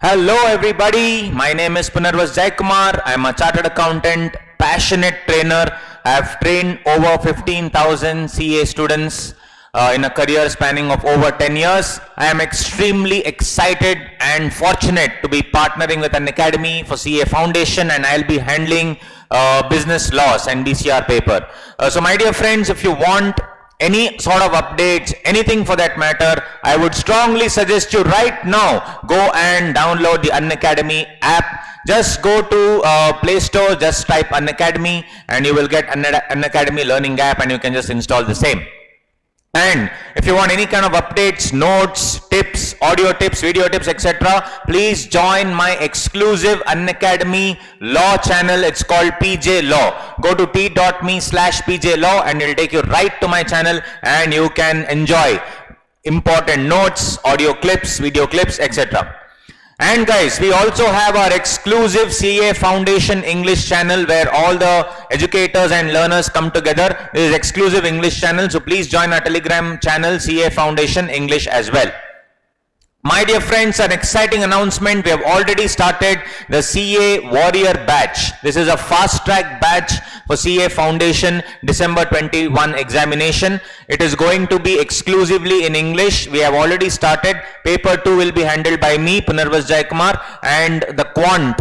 Hello everybody, my name is Punarvas Jaikumar. I am a chartered accountant, passionate trainer. I have trained over 15,000 CA students in a career spanning of over 10 years. I am extremely excited and fortunate to be partnering with an academy for CA Foundation, and I'll be handling business laws and BCR paper. So my dear friends, if you want any sort of updates, anything for that matter, I would strongly suggest you right now go and download the Unacademy app. Just go to Play Store, just type Unacademy and you will get Unacademy learning app and you can just install the same. And if you want any kind of updates, notes, tips, audio tips, video tips, etc., please join my exclusive Unacademy Law channel. It's called PJ Law. Go to t.me/PJ Law and it'll take you right to my channel and you can enjoy important notes, audio clips, video clips, etc. And guys, we also have our exclusive CA Foundation English channel where all the educators and learners come together. This is exclusive English channel, so please join our Telegram channel CA Foundation English as well. My dear friends, an exciting announcement. We have already started the CA Warrior batch. This is a fast track batch for CA Foundation December 21 examination. It is going to be exclusively in English. We have already started. Paper 2 will be handled by me, Punarvas Jaikumar, and the quant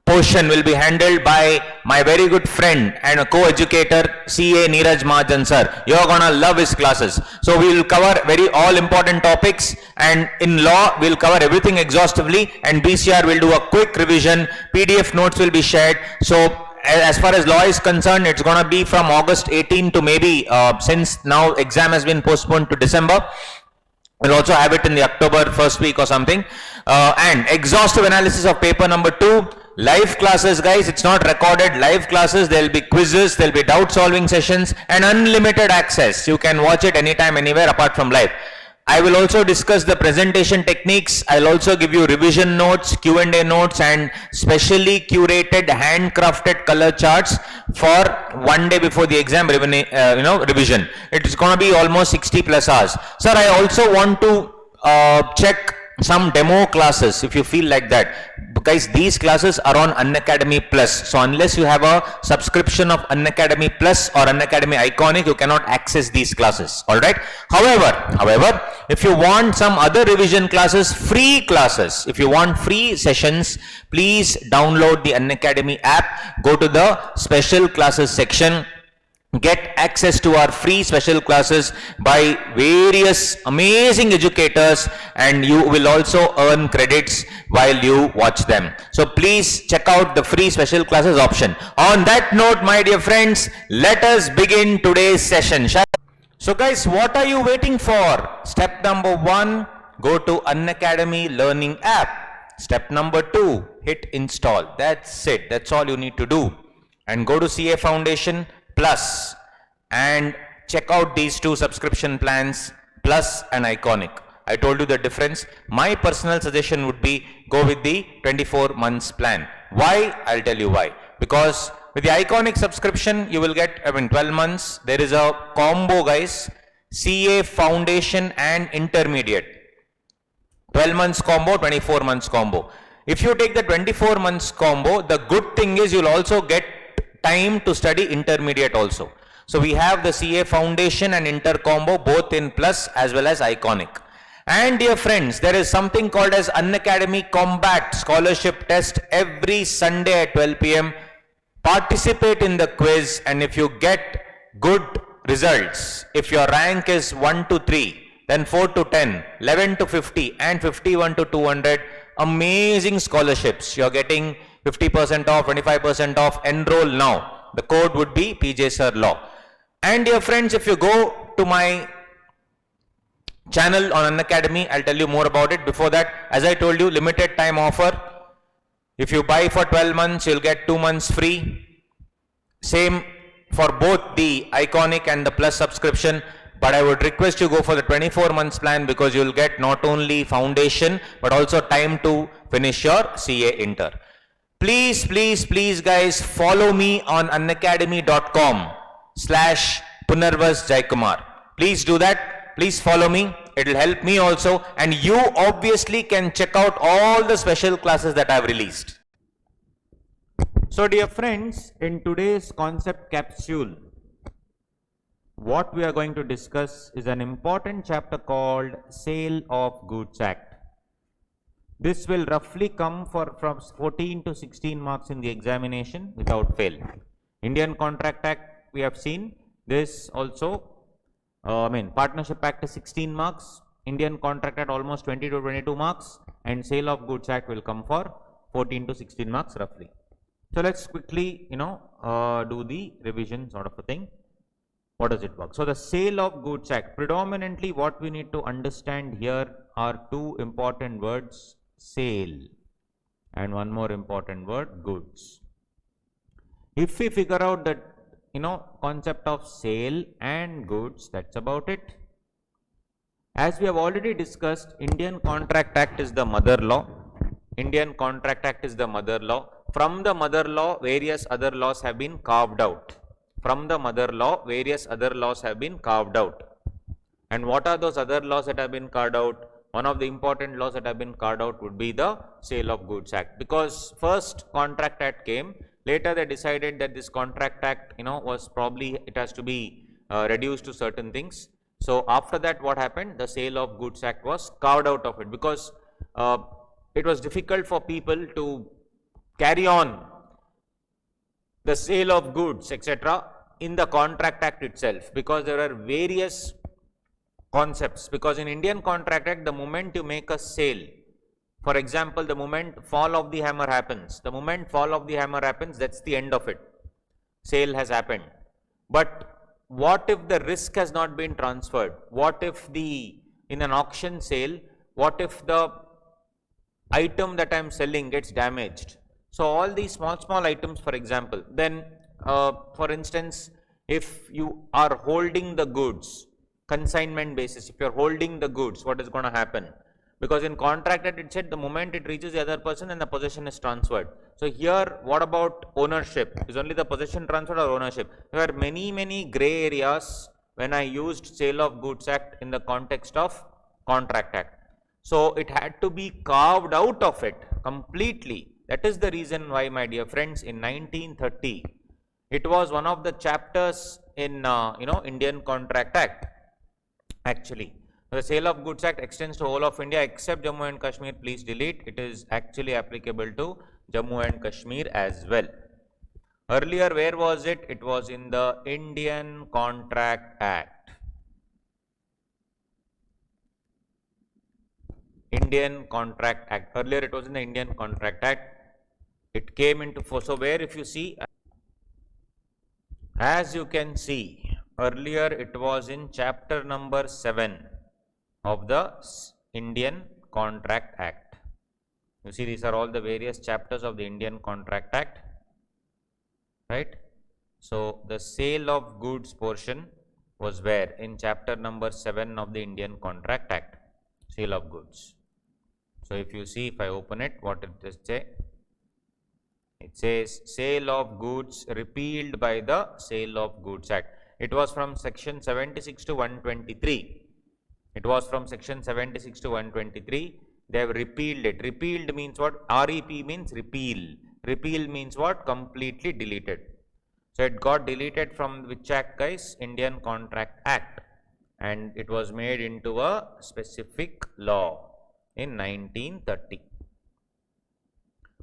portion will be handled by my very good friend and a co-educator, CA Neeraj Mahajan sir. You're gonna love his classes. So we will cover very all important topics, and in law we'll cover everything exhaustively, and BCR will do a quick revision. PDF notes will be shared. So as far as law is concerned, it's gonna be from August 18 to maybe, since now exam has been postponed to December, we'll also have it in the October first week or something. And exhaustive analysis of paper number 2. Live classes, guys. It's not recorded. Live classes. There will be quizzes, there will be doubt solving sessions, and unlimited access. You can watch it anytime, anywhere apart from live. I will also discuss the presentation techniques. I'll also give you revision notes, Q&A notes, and specially curated handcrafted color charts for one day before the exam revision. It is going to be almost 60 plus hours. Sir, I also want to check some demo classes if you feel like that. Guys, these classes are on Unacademy Plus. So unless you have a subscription of Unacademy Plus or Unacademy Iconic, you cannot access these classes. Alright. However, if you want some other revision classes, free classes, if you want free sessions, please download the Unacademy app. Go to the special classes section. Get access to our free special classes by various amazing educators, and you will also earn credits while you watch them. So please check out the free special classes option. On that note, my dear friends, let us begin today's session. So guys, what are you waiting for? Step number 1, go to Unacademy Learning app. Step number 2, hit install. That's it. That's all you need to do. And go to CA Foundation Plus and check out these two subscription plans, Plus and Iconic. I told you the difference. My personal suggestion would be go with the 24 months plan. Why? I'll tell you why. Because with the Iconic subscription, you will get 12 months. There is a combo, guys, CA Foundation and Intermediate. 12 months combo, 24 months combo. If you take the 24 months combo, the good thing is you'll also get time to study intermediate also. So we have the CA Foundation and Inter combo both in Plus as well as Iconic. And dear friends, there is something called as Unacademy Combat Scholarship Test every Sunday at 12 p.m. Participate in the quiz, and if you get good results, if your rank is 1 to 3, then 4 to 10, 11 to 50 and 51 to 200, amazing scholarships. You're getting 50% off, 25% off. Enroll now. The code would be PJ Sir Law. And dear friends, if you go to my channel on Unacademy, I'll tell you more about it. Before that, as I told you, limited time offer. If you buy for 12 months, you'll get 2 months free. Same for both the Iconic and the Plus subscription. But I would request you go for the 24 months plan, because you'll get not only foundation but also time to finish your CA Inter. Please guys, follow me on unacademy.com/Punarvas Jaikumar. Please do that. Please follow me. it will help me also, and you obviously can check out all the special classes that I have released. So dear friends, in today's concept capsule, what we are going to discuss is an important chapter called Sale of Goods Act. This will roughly come from 14 to 16 marks in the examination without fail. Indian Contract Act, we have seen this also. Partnership Act is 16 marks, Indian Contract Act almost 20 to 22 marks, and Sale of Goods Act will come for 14 to 16 marks roughly. So let's quickly, do the revision sort of a thing. What does it work? So the Sale of Goods Act, predominantly what we need to understand here are two important words, sale, and one more important word, goods. If we figure out that, concept of sale and goods, that's about it. As we have already discussed, Indian Contract Act is the mother law. Indian Contract Act is the mother law. From the mother law, various other laws have been carved out. From the mother law, various other laws have been carved out. And what are those other laws that have been carved out? One of the important laws that have been carved out would be the Sale of Goods Act. Because first Contract Act came, later they decided that this Contract Act, was probably, it has to be reduced to certain things. So after that, what happened? The Sale of Goods Act was carved out of it, because it was difficult for people to carry on the sale of goods, etc. in the Contract Act itself, because there are various concepts. Because in Indian Contract Act, the moment you make a sale, for example, the moment fall of the hammer happens, that's the end of it. Sale has happened. But what if the risk has not been transferred? What if in an auction sale, what if the item that I am selling gets damaged? So all these small items, for example, then for instance, if you are holding the goods, consignment basis, if you are holding the goods, what is going to happen? Because in Contract Act it said the moment it reaches the other person and the possession is transferred. So here, what about ownership? Is only the possession transferred or ownership? There are many gray areas when I used Sale of Goods Act in the context of Contract Act. So it had to be carved out of it completely. That is the reason why, my dear friends, in 1930, it was one of the chapters in Indian Contract Act. Actually, the Sale of Goods Act extends to whole of India except Jammu and Kashmir. Please delete. It is actually applicable to Jammu and Kashmir as well. Earlier, where was it? It was in the Indian Contract Act. Indian Contract Act. Earlier, it was in the Indian Contract Act. It came into force. So where, if you see, as you can see, earlier it was in chapter number 7 of the Indian Contract Act. You see, these are all the various chapters of the Indian Contract Act, right? So the sale of goods portion was where? In chapter number 7 of the Indian Contract Act, sale of goods. So if you see, if I open it, what it does say? It says Sale of Goods repealed by the Sale of Goods Act. It was from section 76 to 123. It was from section 76 to 123. They have repealed it. Repealed means what? REP means repeal. Repeal means what? Completely deleted. So it got deleted from which act, guys? Indian Contract Act. And it was made into a specific law in 1930.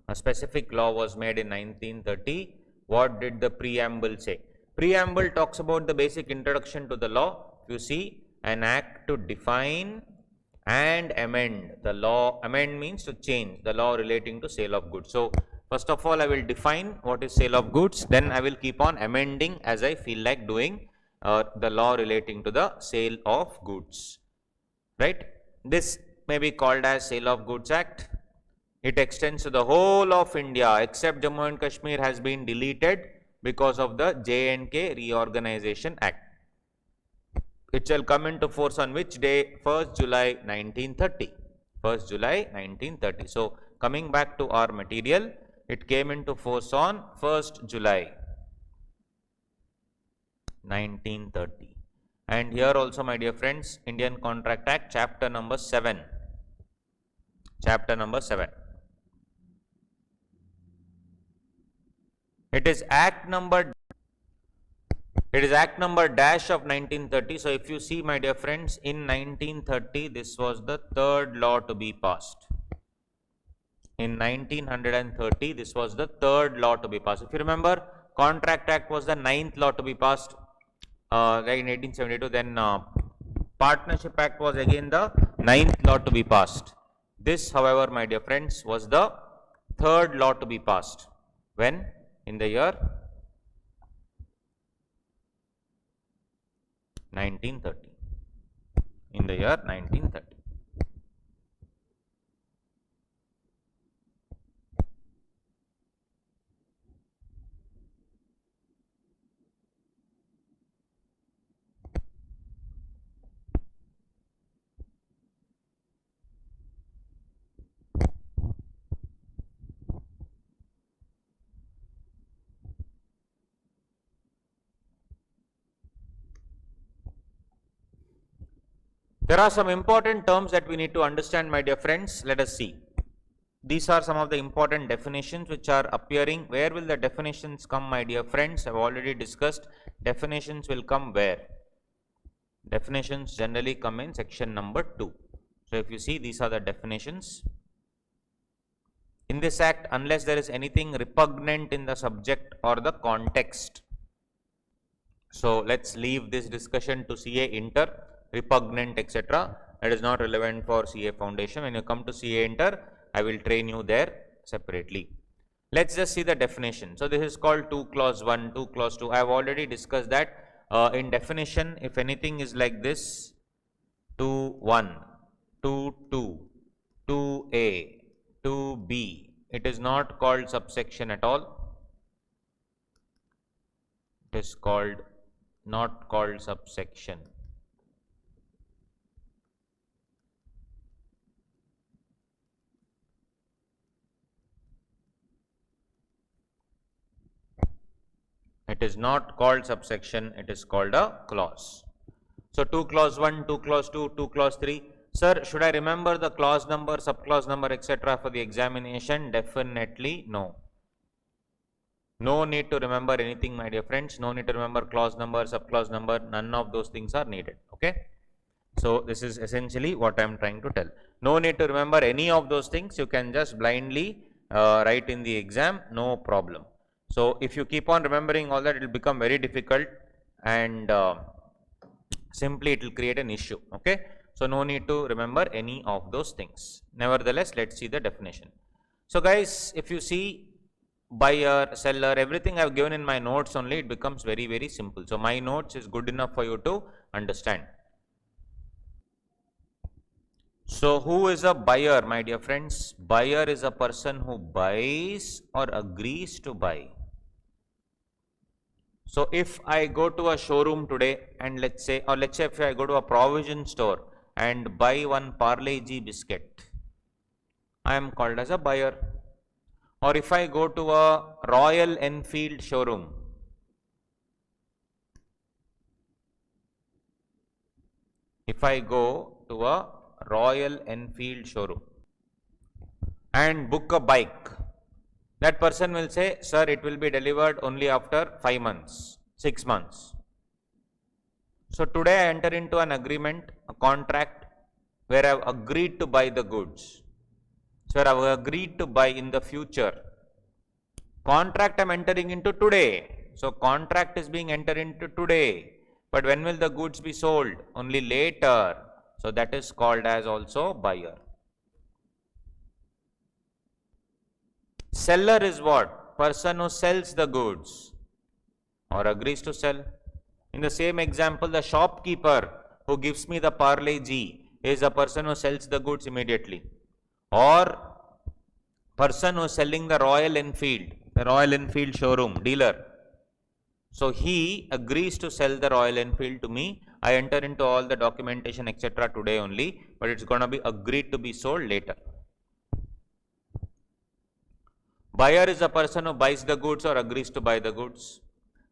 A specific law was made in 1930. What did the preamble say? Preamble talks about the basic introduction to the law. You see, an act to define and amend the law. Amend means to change the law relating to sale of goods. So first of all, I will define what is sale of goods. Then I will keep on amending as I feel like doing the law relating to the sale of goods. Right? This may be called as Sale of Goods Act. It extends to the whole of India except Jammu and Kashmir has been deleted because of the J&K Reorganization Act. It shall come into force on which day? 1st July 1930. 1st July 1930. So coming back to our material, it came into force on 1st July 1930. And here also, my dear friends, Indian Contract Act, chapter number 7. Chapter number 7. It is Act number dash of 1930. So if you see, my dear friends, in 1930, this was the third law to be passed. In 1930, this was the third law to be passed. If you remember, Contract Act was the 9th law to be passed in 1872. Then Partnership Act was again the 9th law to be passed. This, however, my dear friends, was the third law to be passed. When? In the year 1930. In the year 1930. There are some important terms that we need to understand, my dear friends. Let us see. These are some of the important definitions which are appearing. Where will the definitions come, my dear friends? I have already discussed. Definitions will come where? Definitions generally come in section number 2. So if you see, these are the definitions. In this act, unless there is anything repugnant in the subject or the context. So let's leave this discussion to CA Inter. Repugnant, etc. It is not relevant for CA Foundation. When you come to CA Inter, I will train you there separately. Let's just see the definition. So this is called 2 clause 1, 2 clause 2. I have already discussed that. In definition, if anything is like this, 2 1, 2 2, 2A, 2B, it is not called subsection at all. It is not called subsection. It is not called subsection, it is called a clause. So 2 clause 1, 2 clause 2, 2 clause 3. Sir, should I remember the clause number, subclause number, etc. for the examination? Definitely no. No need to remember anything, my dear friends. No need to remember clause number, subclause number. None of those things are needed. Okay. So this is essentially what I am trying to tell. No need to remember any of those things. You can just blindly write in the exam, no problem. So if you keep on remembering all that, it will become very difficult, and simply it will create an issue. Okay. So no need to remember any of those things. Nevertheless, let's see the definition. So guys, if you see, buyer, seller, everything I have given in my notes only, it becomes very, very simple. So my notes is good enough for you to understand. So who is a buyer, my dear friends? Buyer is a person who buys or agrees to buy. So if I go to a showroom today and let's say if I go to a provision store and buy one Parle-G biscuit, I am called as a buyer. Or if I go to a Royal Enfield showroom, if I go to a Royal Enfield showroom and book a bike, that person will say, sir, it will be delivered only after 5 months, 6 months. So today I enter into an agreement, a contract, where I have agreed to buy the goods. So I have agreed to buy in the future. Contract I am entering into today. So contract is being entered into today. But when will the goods be sold? Only later. So that is called as also buyer. Seller is what? Person who sells the goods or agrees to sell. In the same example, the shopkeeper who gives me the Parle-G is a person who sells the goods immediately. Or person who is selling the Royal Enfield showroom, dealer. So he agrees to sell the Royal Enfield to me. I enter into all the documentation, etc. today only, but it's going to be agreed to be sold later. Buyer is a person who buys the goods or agrees to buy the goods.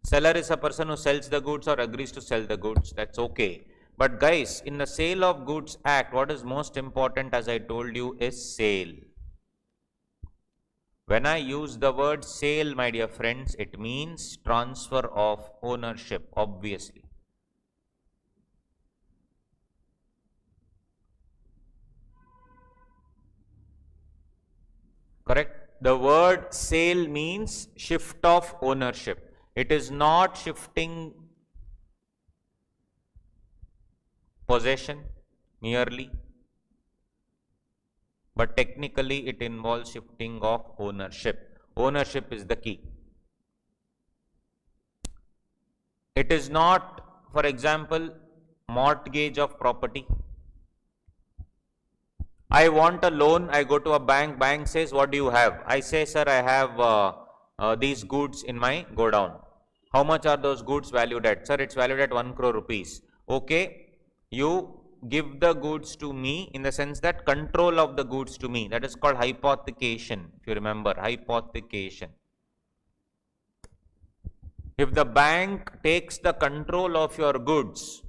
Seller is a person who sells the goods or agrees to sell the goods. That's okay. But guys, in the Sale of Goods Act, what is most important, as I told you, is sale. When I use the word sale, my dear friends, it means transfer of ownership, obviously. Correct? The word sale means shift of ownership. It is not shifting possession merely, but technically it involves shifting of ownership. Ownership is the key. It is not, for example, mortgage of property. I want a loan, I go to a bank says, what do you have? I say, sir, I have these goods in my godown. How much are those goods valued at? Sir, it's valued at 1 crore rupees. Okay, you give the goods to me in the sense that control of the goods to me. That is called hypothecation, if you remember, hypothecation. If the bank takes the control of your goods,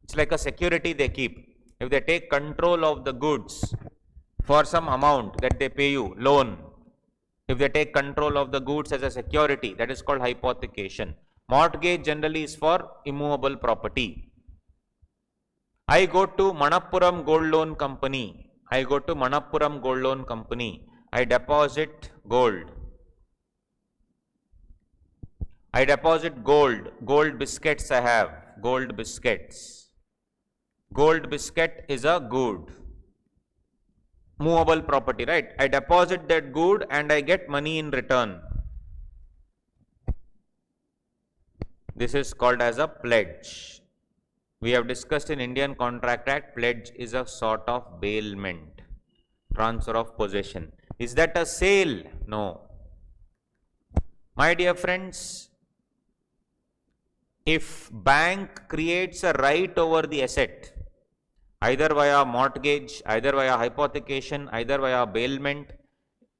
it's like a security they keep. If they take control of the goods for some amount that they pay you, loan, if they take control of the goods as a security, that is called hypothecation. Mortgage generally is for immovable property. I go to Manappuram Gold Loan Company. I go to Manappuram Gold Loan Company. I deposit gold. I deposit gold. Gold biscuits I have. Gold biscuits. Gold biscuit is a good. Movable property, right? I deposit that good and I get money in return. This is called as a pledge. We have discussed in Indian Contract Act, pledge is a sort of bailment, transfer of possession. Is that a sale? No. My dear friends, if bank creates a right over the asset, either via mortgage, either via hypothecation, either via bailment,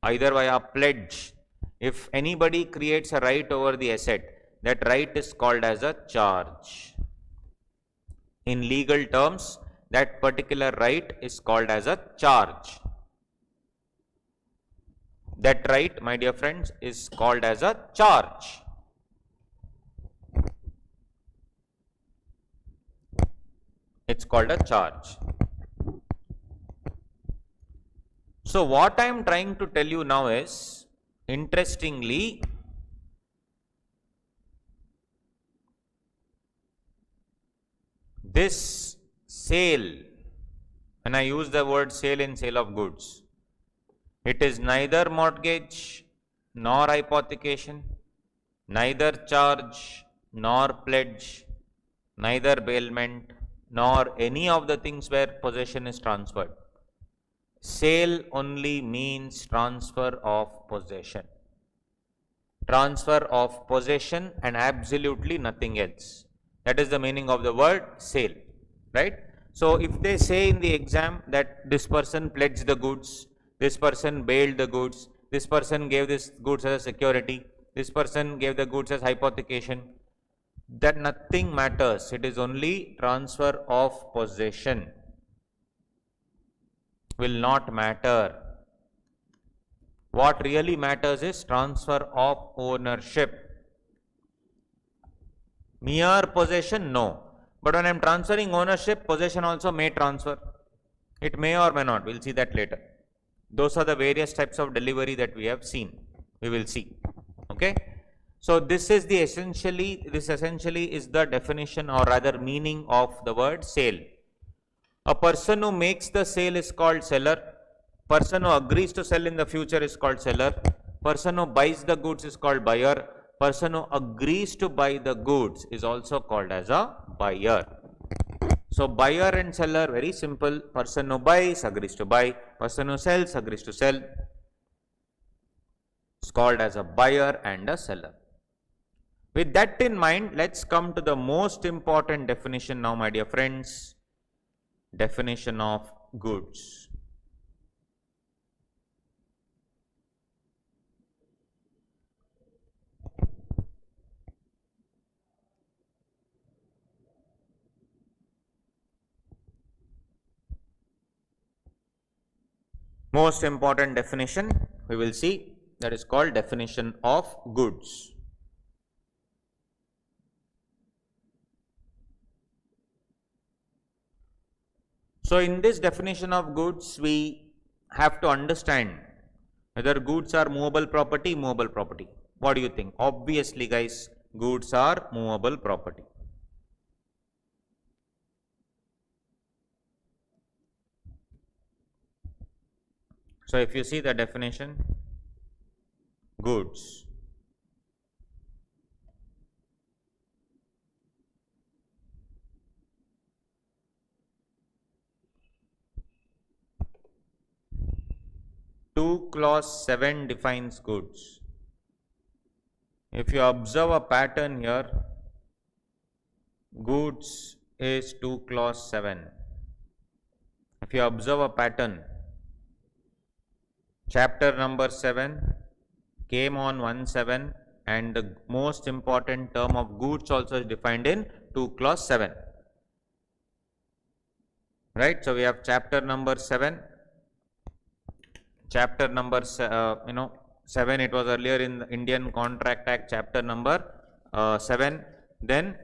either via pledge, if anybody creates a right over the asset, that right is called as a charge. In legal terms, that particular right is called as a charge. That right, my dear friends, is called as a charge. It's called a charge. So what I am trying to tell you now is, interestingly, this sale, when I use the word sale in sale of goods, it is neither mortgage nor hypothecation, neither charge nor pledge, neither bailment nor any of the things where possession is transferred. Sale only means transfer of possession. Transfer of possession and absolutely nothing else. That is the meaning of the word sale, right? So if they say in the exam that this person pledged the goods, this person bailed the goods, this person gave this goods as a security, this person gave the goods as hypothecation, that nothing matters. It is only transfer of possession. Will not matter. What really matters is transfer of ownership. Mere possession, no. But when I am transferring ownership, possession also may transfer. It may or may not. We will see that later. Those are the various types of delivery that we have seen. We will see. Okay. So this is the essentially is the definition, or rather meaning of the word sale. A person who makes the sale is called seller. Person who agrees to sell in the future is called seller. Person who buys the goods is called buyer. Person who agrees to buy the goods is also called as a buyer. So buyer and seller, very simple. Person who buys agrees to buy. Person who sells agrees to sell. It's called as a buyer and a seller. With that in mind, let's come to the most important definition now, my dear friends. Definition of goods. Most important definition we will see, that is called definition of goods. So in this definition of goods, we have to understand whether goods are movable property, movable property. What do you think? Obviously guys, goods are movable property. So if you see the definition, goods. Clause 7 defines goods. If you observe a pattern here, goods is 2 clause 7. If you observe a pattern, chapter number 7 came on 1/7, and the most important term of goods also is defined in 2 clause 7. Right? So we have chapter number 7. Chapter number 7, it was earlier in the Indian Contract Act, chapter number 7. Then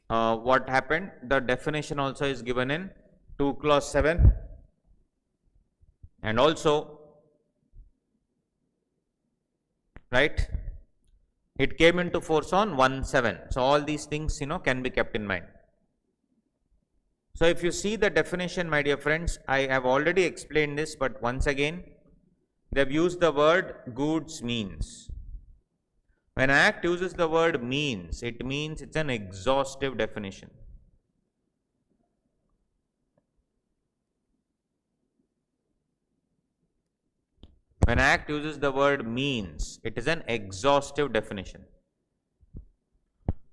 what happened? The definition also is given in 2 clause 7, and also, right, it came into force on 1/7. So all these things can be kept in mind. So if you see the definition, my dear friends, I have already explained this, but once again, they have used the word goods means. When Act uses the word means, it means it's an exhaustive definition. When Act uses the word means, it is an exhaustive definition.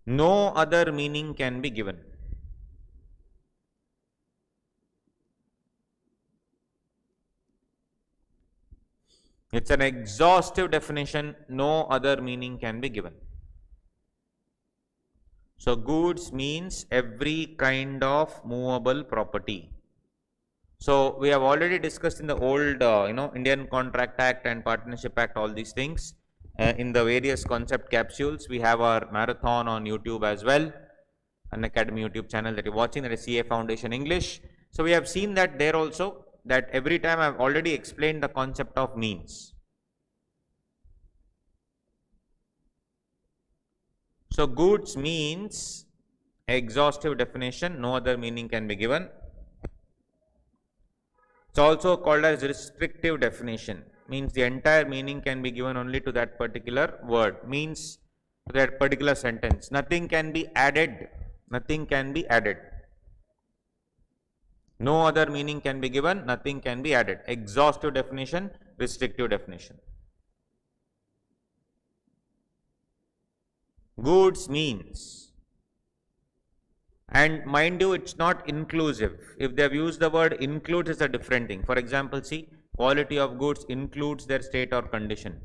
No other meaning can be given. It's an exhaustive definition, no other meaning can be given. So goods means every kind of movable property. So we have already discussed in the old Indian Contract Act and Partnership Act, all these things in the various concept capsules. We have our marathon on YouTube as well, an academy YouTube channel that you're watching, that is CA Foundation English. So we have seen that there also, that every time I've already explained the concept of means. So goods means exhaustive definition, no other meaning can be given. It's also called as restrictive definition, means the entire meaning can be given only to that particular word, means to that particular sentence. Nothing can be added, nothing can be added. No other meaning can be given, nothing can be added. Exhaustive definition, restrictive definition. Goods means, and mind you, it's not inclusive. If they have used the word includes, is a different thing. For example, see, quality of goods includes their state or condition.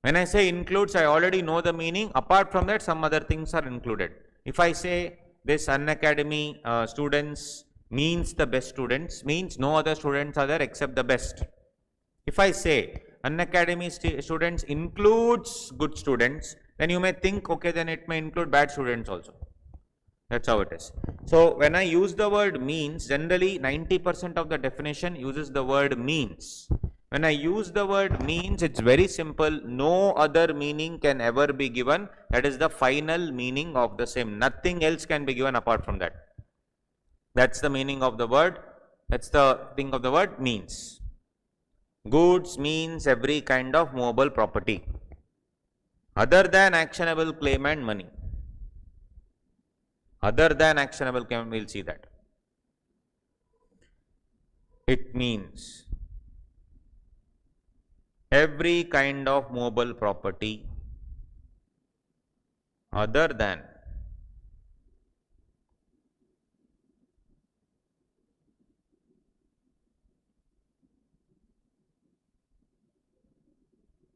When I say includes, I already know the meaning. Apart from that, some other things are included. If I say this Unacademy students means the best students, means no other students are there except the best. If I say Unacademy students includes good students, then you may think, okay, then it may include bad students also. That's how it is. So when I use the word means, generally 90% of the definition uses the word means. When I use the word means, it's very simple. No other meaning can ever be given. That is the final meaning of the same. Nothing else can be given apart from that. That's the meaning of the word. That's the thing of the word means. Goods means every kind of movable property other than actionable claim and money. Other than actionable claim, we'll see that. It means every kind of movable property other than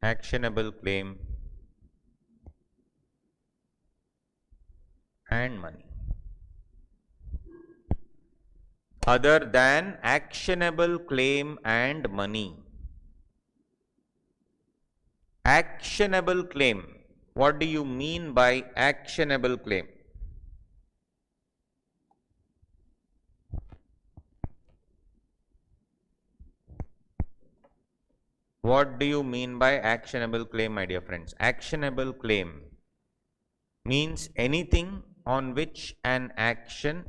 actionable claim and money. other than actionable claim and money. Actionable claim. What do you mean by actionable claim? What do you mean by actionable claim, my dear friends? Actionable claim means anything on which an action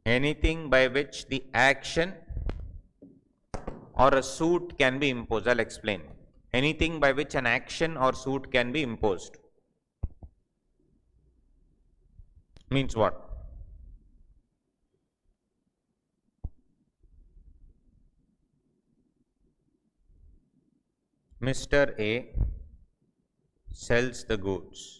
anything by which the action or a suit can be imposed. I'll explain. Anything by which an action or suit can be imposed. Means what? Mr. A sells the goods.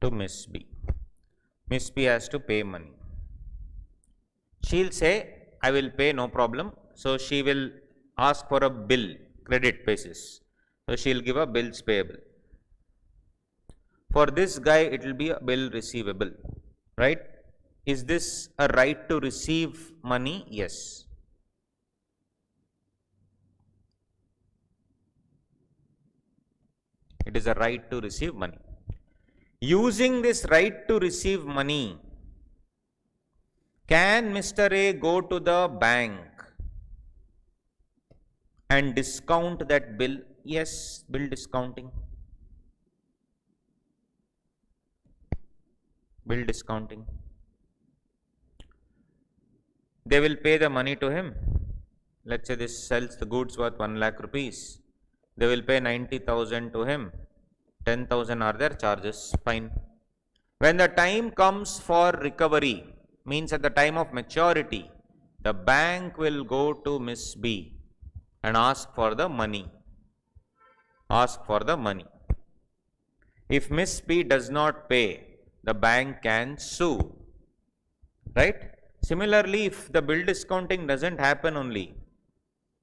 To Miss B. Miss B has to pay money. She'll say, I will pay, no problem. So she will ask for a bill, credit basis. So she'll give a bills payable. For this guy, it will be a bill receivable, right? Is this a right to receive money? Yes. It is a right to receive money. Using this right to receive money, can Mr. A go to the bank and discount that bill? Yes, bill discounting. Bill discounting. They will pay the money to him. Let's say this sells the goods worth 1 lakh rupees. They will pay 90,000 to him. 10,000 are their charges. Fine. When the time comes for recovery, means at the time of maturity, the bank will go to Miss B and ask for the money. Ask for the money. If Miss B does not pay, the bank can sue. Right? Similarly, if the bill discounting doesn't happen only,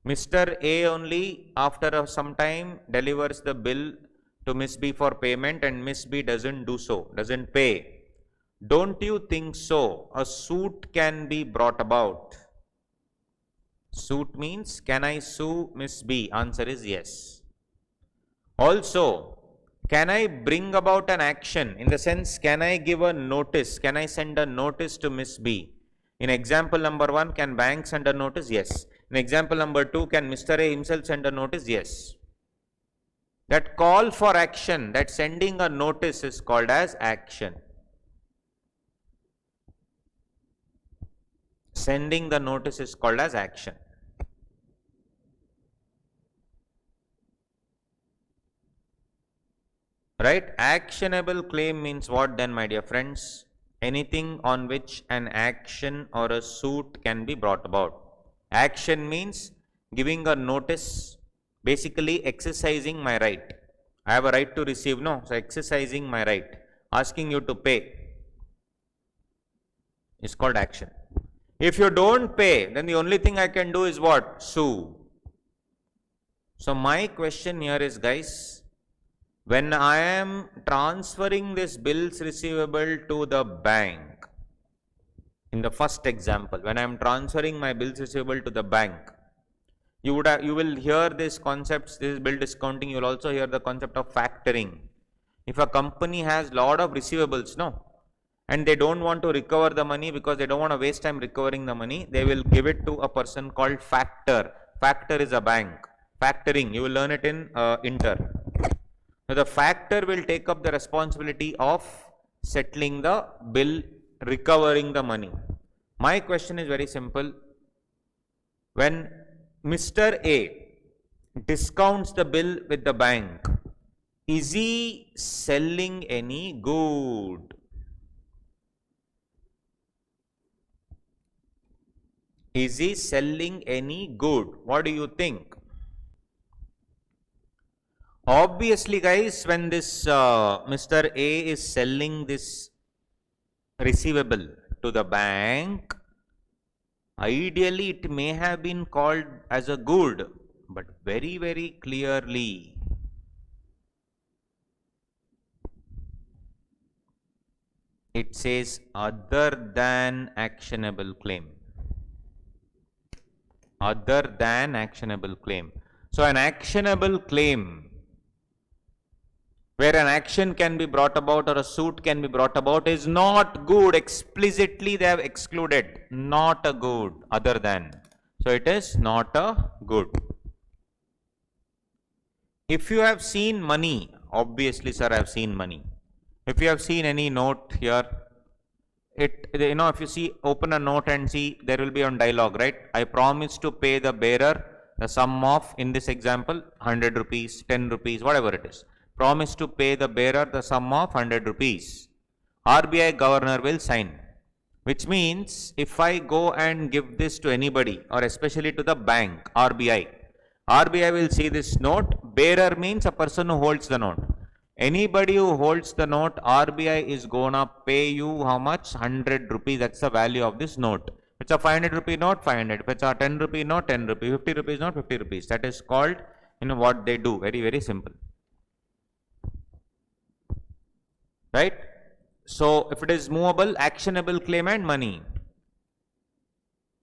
Mr. A only after some time delivers the bill to Miss B for payment and Miss B doesn't do so, doesn't pay. Don't you think so? A suit can be brought about. Suit means, can I sue Miss B? Answer is yes. Also, can I bring about an action? In the sense, can I give a notice? Can I send a notice to Miss B? In example number 1, can bank send a notice? Yes. In example number 2, can Mr. A himself send a notice? Yes. That call for action, that sending a notice is called as action. Sending the notice is called as action. Right? Actionable claim means what then, my dear friends? Anything on which an action or a suit can be brought about. Action means giving a notice, basically exercising my right. I have a right to receive, no? So exercising my right, asking you to pay is called action. If you don't pay, then the only thing I can do is what? Sue. So my question here is, guys, when I am transferring this bills receivable to the bank, in the first example, when I am transferring my bills receivable to the bank, you will hear these concepts, this bill discounting, you will also hear the concept of factoring. If a company has lot of receivables, no, and they don't want to recover the money because they don't want to waste time recovering the money, they will give it to a person called factor. Factor is a bank. Factoring, you will learn it in Inter. So the factor will take up the responsibility of settling the bill, recovering the money. My question is very simple. When Mr. A discounts the bill with the bank, is he selling any good? Is he selling any good? What do you think? Obviously, guys, when this Mr. A is selling this receivable to the bank, ideally it may have been called as a good, but very, very clearly it says other than actionable claim. Other than actionable claim. So an actionable claim where an action can be brought about or a suit can be brought about is not good. Explicitly they have excluded not a good, other than. So it is not a good. If you have seen money, obviously sir I have seen money. If you have seen any note here, if you see, open a note and see, there will be on dialogue, right? I promise to pay the bearer the sum of, in this example, 100 rupees, 10 rupees, whatever it is. Promise to pay the bearer the sum of 100 rupees. RBI governor will sign, which means if I go and give this to anybody or especially to the bank, RBI will see this note. Bearer means a person who holds the note. Anybody who holds the note, RBI is gonna pay you how much? 100 rupees. That's the value of this note. If it's a 500 rupee note, 500. If it's a 10 rupee note, 10 rupee. 50 rupees note, 50 rupees. That is called, what they do. Very, very simple. Right? So, if it is movable, actionable claim and money.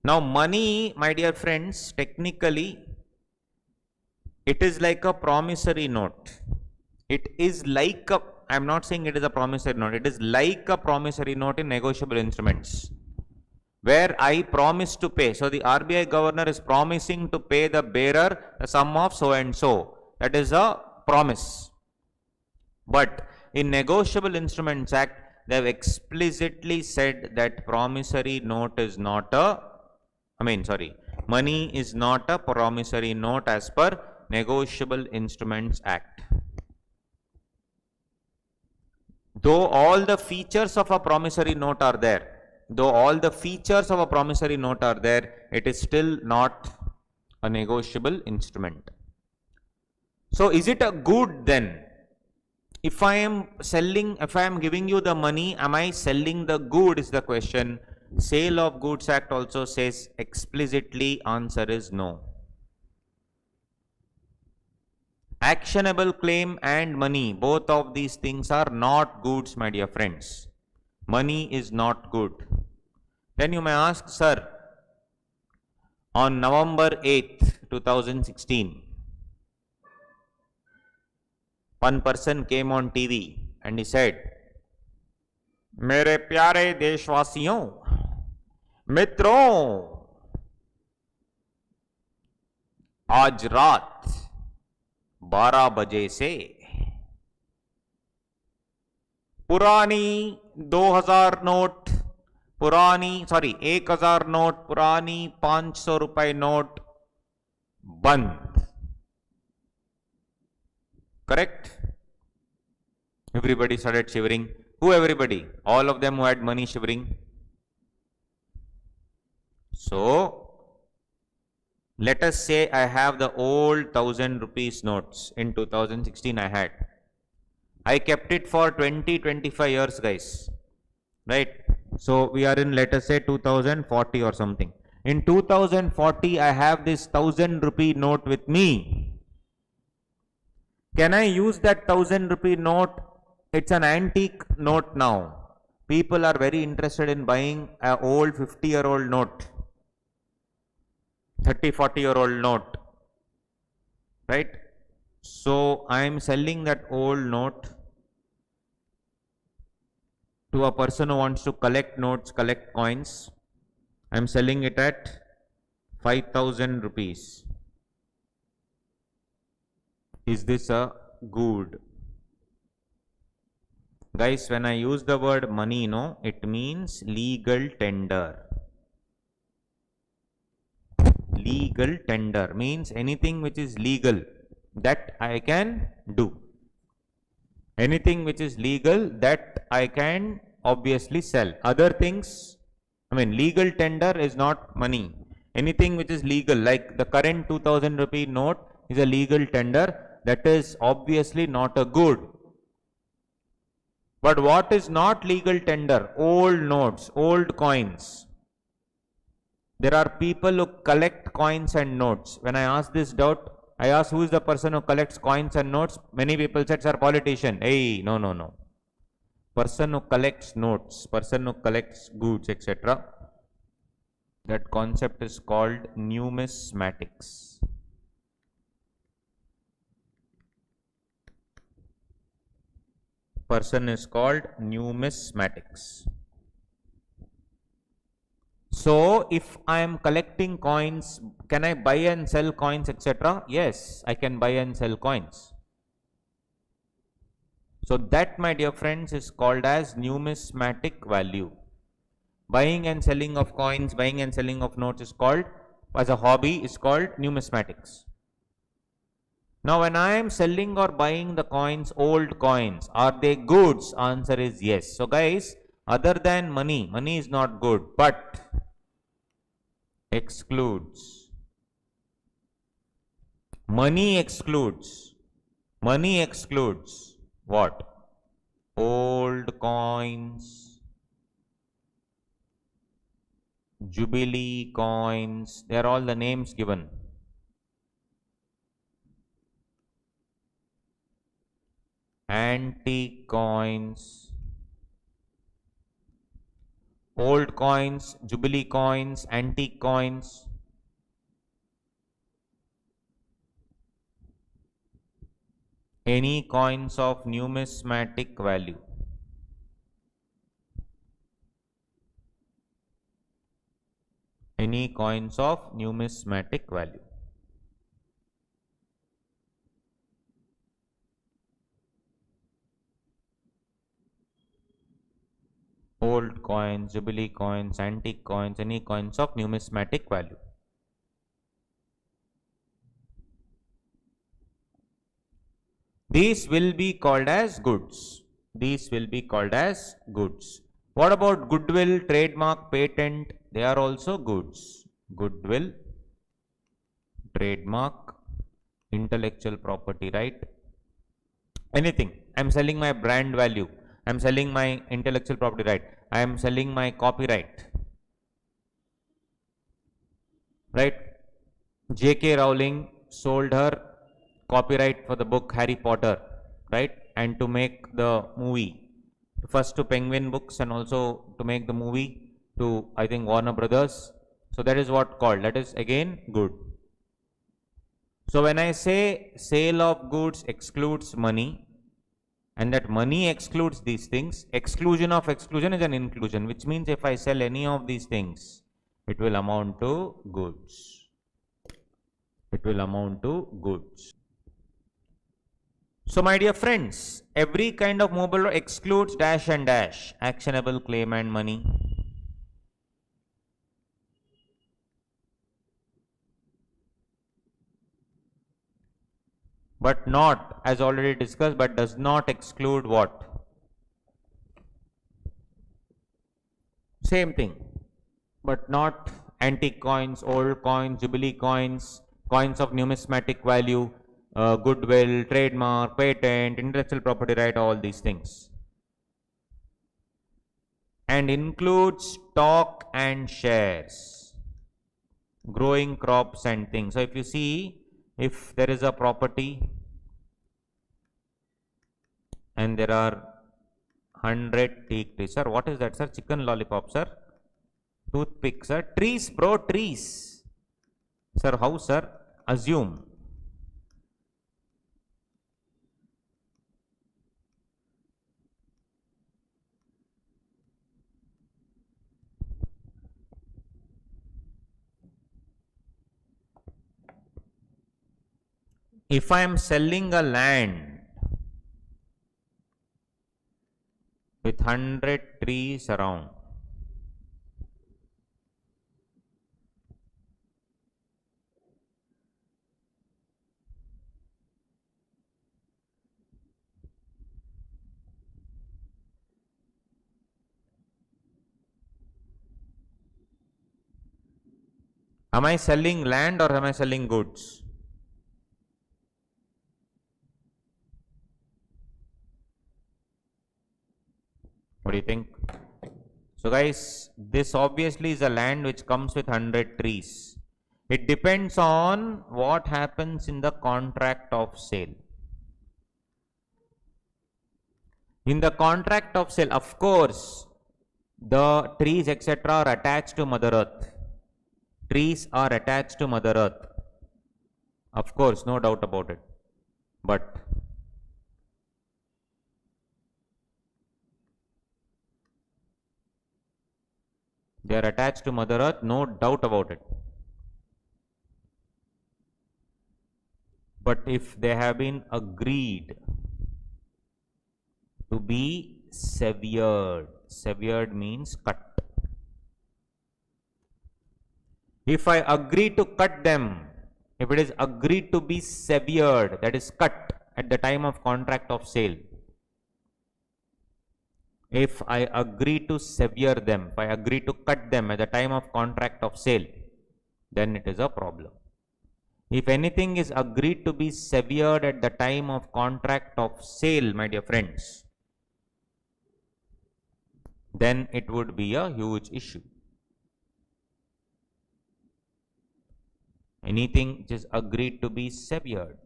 Now, money, my dear friends, technically, it is like a promissory note. It is like a, I am not saying it is a promissory note, it is like a promissory note in negotiable instruments, where I promise to pay. So the RBI governor is promising to pay the bearer the sum of so and so. That is a promise. But in Negotiable Instruments Act, they have explicitly said that promissory note is not a, money is not a promissory note as per Negotiable Instruments Act. Though all the features of a promissory note are there, it is still not a negotiable instrument. So is it a good then? If I am giving you the money, am I selling the good is the question. Sale of Goods Act also says explicitly answer is no. Actionable claim and money, both of these things are not goods, my dear friends. Money is not good. Then you may ask, sir, on November 8th, 2016, one person came on TV and he said, मेरे प्यारे देशवासियों, मित्रों, आज रात 12 बजे से पुरानी 1000 note, 1000 note, पुरानी 500 रुपए नोट बंद. Correct? Everybody started shivering. Who everybody? All of them who had money shivering. So, let us say I have the old 1000 rupees notes in 2016 I had. I kept it for 20-25 years, guys. Right? So, we are in, let us say, 2040 or something. In 2040, I have this 1000 rupee note with me. Can I use that 1000 rupee note? It's an antique note now. People are very interested in buying an old 50-year-old note. 30-40-year-old note, right? So I am selling that old note to a person who wants to collect notes, collect coins. I am selling it at 5000 rupees. Is this a good? Guys, when I use the word money, it means legal tender. Legal tender means anything which is legal that I can do. Anything which is legal that I can obviously sell. Other things, legal tender is not money. Anything which is legal, like the current 2000 rupee note is a legal tender, that is obviously not a good. But what is not legal tender? Old notes, old coins. There are people who collect coins and notes. When I asked this doubt, I asked who is the person who collects coins and notes. Many people said, sir, politician. Hey, no, no, no. Person who collects notes, person who collects goods, etc. That concept is called numismatics. Person is called numismatics. So, if I am collecting coins, can I buy and sell coins, etc.? Yes, I can buy and sell coins. So, that, my dear friends, is called as numismatic value. Buying and selling of coins, buying and selling of notes is called, as a hobby, is called numismatics. Now, when I am selling or buying the coins, old coins, are they goods? Answer is yes. So, guys, other than money, money is not good, but excludes. Money excludes. Money excludes what? Old coins, jubilee coins, they are all the names given. Antique coins, old coins, jubilee coins, antique coins. Any coins of numismatic value. Any coins of numismatic value. Old coins, jubilee coins, antique coins, any coins of numismatic value. These will be called as goods. These will be called as goods. What about goodwill, trademark, patent? They are also goods. Goodwill, trademark, intellectual property right, anything. I am selling my brand value. I am selling my intellectual property right. I am selling my copyright. Right? J.K. Rowling sold her copyright for the book Harry Potter, right? And to make the movie, first to Penguin Books and also to make the movie to, I think, Warner Brothers. So that is what called, that is again good. So when I say sale of goods excludes money and that money excludes these things, exclusion of exclusion is an inclusion, which means if I sell any of these things, it will amount to goods. It will amount to goods. So my dear friends, every kind of mobile excludes dash and dash, actionable claim and money. But not, as already discussed, but does not exclude what? Same thing, but not antique coins, old coins, jubilee coins, coins of numismatic value, goodwill, trademark, patent, intellectual property right, all these things. And includes stock and shares, growing crops and things. So if you see, if there is a property and there are 100 teak trees, sir, what is that, sir? Chicken lollipop, sir? Toothpick, sir? Trees, bro, trees. Sir, how, sir? Assume. If I am selling a land with 100 trees around, am I selling land or am I selling goods? What do you think? So guys, this obviously is a land which comes with 100 trees. It depends on what happens in the contract of sale. In the contract of sale, of course, the trees etc. are attached to Mother Earth. Trees are attached to Mother Earth. Of course, no doubt about it. But they are attached to Mother Earth, no doubt about it. But if they have been agreed to be severed, severed means cut. If I agree to cut them, if it is agreed to be severed, that is cut at the time of contract of sale. If I agree to sever them, if I agree to cut them at the time of contract of sale, then it is a problem. If anything is agreed to be severed at the time of contract of sale, my dear friends, then it would be a huge issue. Anything which is agreed to be severed.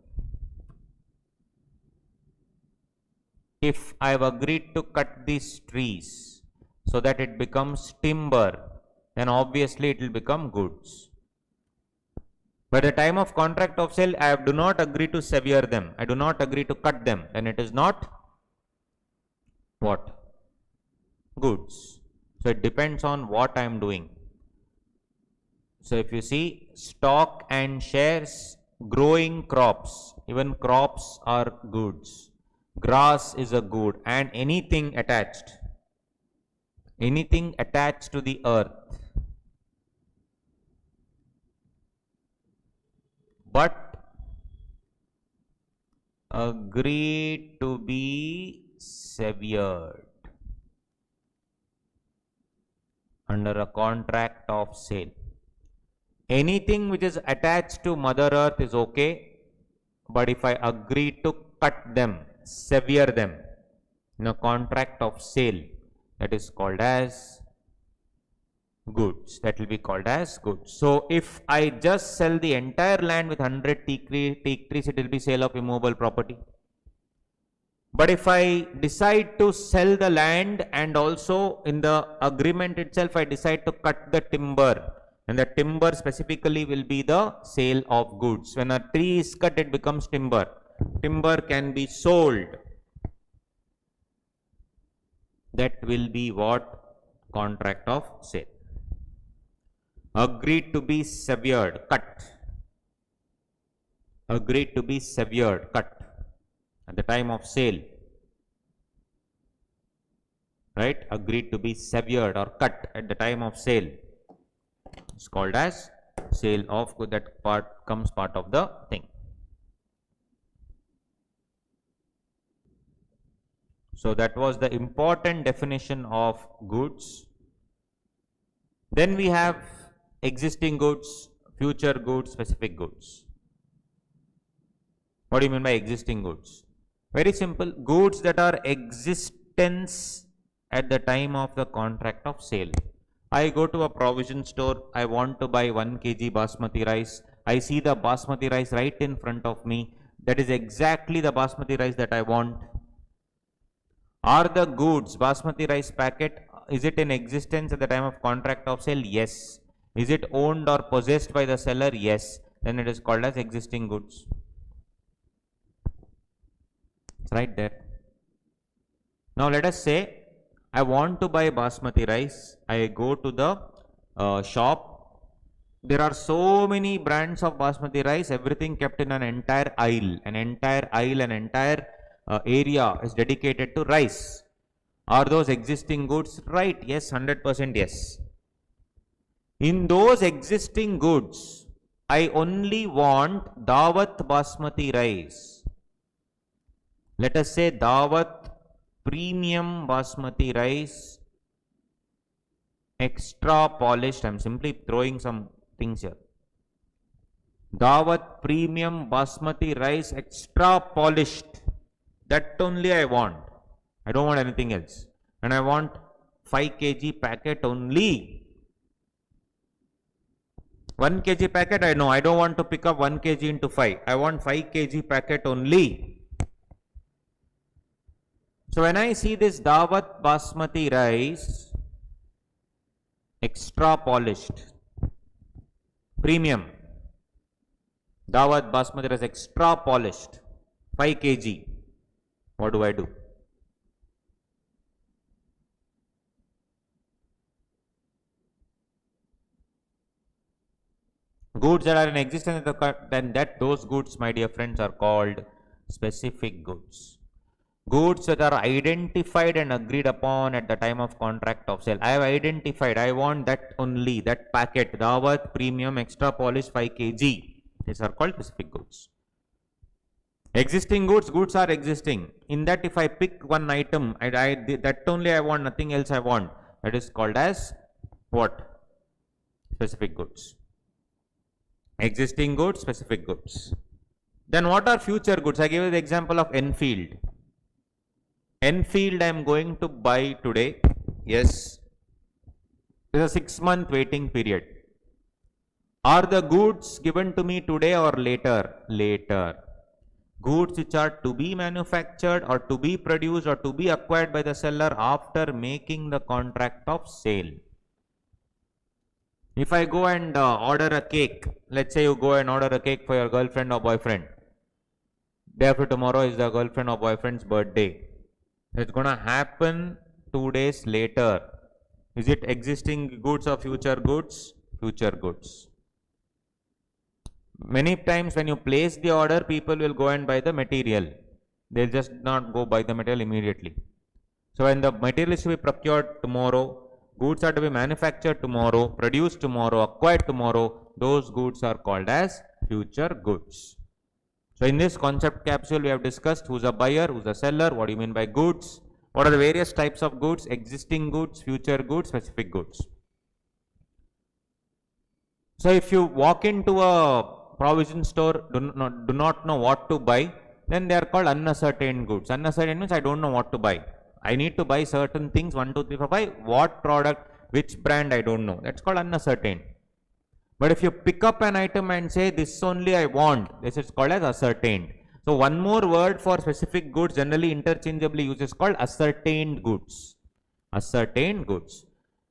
If I have agreed to cut these trees so that it becomes timber, then obviously it will become goods. But at the time of contract of sale, I do not agree to sever them. I do not agree to cut them. Then it is not what? Goods. So it depends on what I am doing. So if you see stock and shares, growing crops, even crops are goods. Grass is a good, and anything attached to the earth, but agreed to be severed under a contract of sale. Anything which is attached to Mother Earth is okay, but if I agree to cut them, sever them in a contract of sale, that is called as goods. That will be called as goods. So if I just sell the entire land with 100 teak trees, it will be sale of immovable property. But if I decide to sell the land and also in the agreement itself I decide to cut the timber, and the timber specifically will be the sale of goods. When a tree is cut, it becomes timber. Timber can be sold. That will be what? Contract of sale. Agreed to be severed, cut. Agreed to be severed, cut at the time of sale. Right? Agreed to be severed or cut at the time of sale. It's called as sale of good. That part comes part of the thing. So that was the important definition of goods. Then we have existing goods, future goods, specific goods. What do you mean by existing goods? Very simple. Goods that are existence at the time of the contract of sale. I go to a provision store, I want to buy 1 kg basmati rice. I see the basmati rice right in front of me. That is exactly the basmati rice that I want. Are the goods, basmati rice packet, is it in existence at the time of contract of sale? Yes. Is it owned or possessed by the seller? Yes. Then it is called as existing goods. It's right there. Now let us say I want to buy basmati rice. I go to the shop. There are so many brands of basmati rice, everything kept in an entire aisle. An entire area is dedicated to rice. Are those existing goods? Right. Yes, 100% yes. In those existing goods, I only want Dawat basmati rice. Let us say Dawat premium basmati rice, extra polished. I am simply throwing some things here. Dawat premium basmati rice, extra polished. That only I want. I don't want anything else. and I want 5 kg packet only. 1 kg packet, I know, I don't want to pick up 1 kg into 5. I want 5 kg packet only. So when I see this Daawat Basmati rice, extra polished, premium, Daawat Basmati rice extra polished, 5 kg, what do I do? Goods that are in existence, then those goods, my dear friends, are called specific goods. Goods that are identified and agreed upon at the time of contract of sale. I have identified, I want that only, that packet, Daawat Premium Extra Polish 5 kg. These are called specific goods. Existing goods, goods are existing. In that, if I pick one item, that only I want, nothing else I want. That is called as what? Specific goods. Existing goods, specific goods. Then what are future goods? I gave you the example of Enfield. Enfield I am going to buy today. Yes. There is a 6-month waiting period. Are the goods given to me today or later? Later. Goods which are to be manufactured or to be produced or to be acquired by the seller after making the contract of sale. If I go and order a cake, let's say you go and order a cake for your girlfriend or boyfriend. Day after tomorrow is the girlfriend or boyfriend's birthday. It's going to happen 2 days later. Is it existing goods or future goods? Future goods. Many times when you place the order, people will go and buy the material. They'll just not go buy the material immediately. So when the material is to be procured tomorrow, goods are to be manufactured tomorrow, produced tomorrow, acquired tomorrow, those goods are called as future goods. So in this concept capsule, we have discussed who's a buyer, who's a seller, what do you mean by goods, what are the various types of goods, existing goods, future goods, specific goods. So if you walk into a provision store, do not know what to buy, then they are called unascertained goods. Unascertained means I don't know what to buy. I need to buy certain things, 1, 2, 3, 4, 5, what product, which brand, I don't know. That's called unascertained. But if you pick up an item and say, this only I want, this is called as ascertained. So one more word for specific goods, generally interchangeably used, is called ascertained goods. Ascertained goods.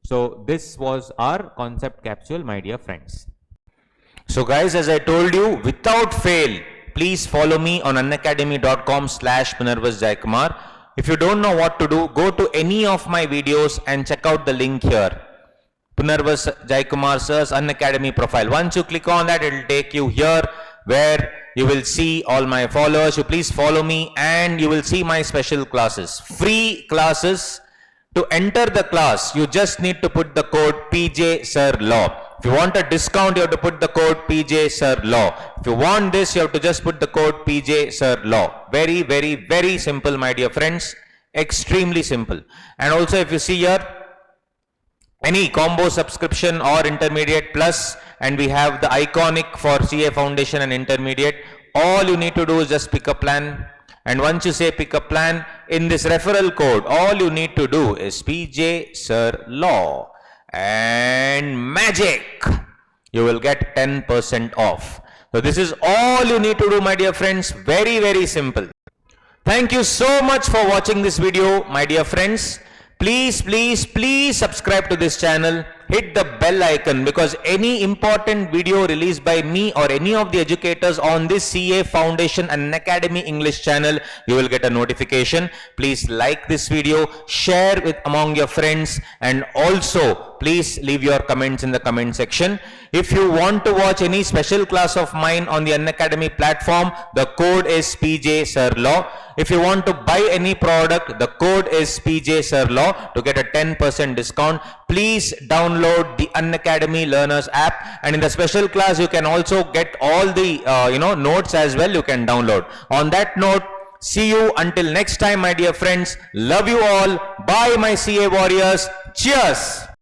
So this was our concept capsule, my dear friends. So guys, as I told you, without fail, please follow me on unacademy.com/Punarvas Jaikumar. If you don't know what to do, go to any of my videos and check out the link here. Punarvas Jaikumar sir's Unacademy profile. Once you click on that, it will take you here where you will see all my followers. You please follow me and you will see my special classes. Free classes. To enter the class, you just need to put the code PJ Sir Law. If you want a discount, you have to put the code PJ Sir Law. If you want this, you have to just put the code PJ Sir Law. Very, very, very simple, my dear friends. Extremely simple. And also, if you see here, any combo subscription or intermediate plus, and we have the iconic for CA Foundation and intermediate, all you need to do is just pick a plan. And once you say pick a plan, in this referral code, all you need to do is PJ Sir Law. And magic, you will get 10% off. So this is all you need to do, my dear friends. Very, very simple. Thank you so much for watching this video, my dear friends. Please, please, please subscribe to this channel. Hit the bell icon, because any important video released by me or any of the educators on this CA Foundation and Academy English channel, you will get a notification. Please like this video, share it among your friends, and also please leave your comments in the comment section. If you want to watch any special class of mine on the Unacademy platform, the code is PJ Sir Law. If you want to buy any product, the code is PJ Sir Law to get a 10% discount. Please download the Unacademy Learners app, and in the special class you can also get all the notes as well. You can download. On that note, see you until next time, my dear friends. Love you all. Bye, my CA warriors. Cheers.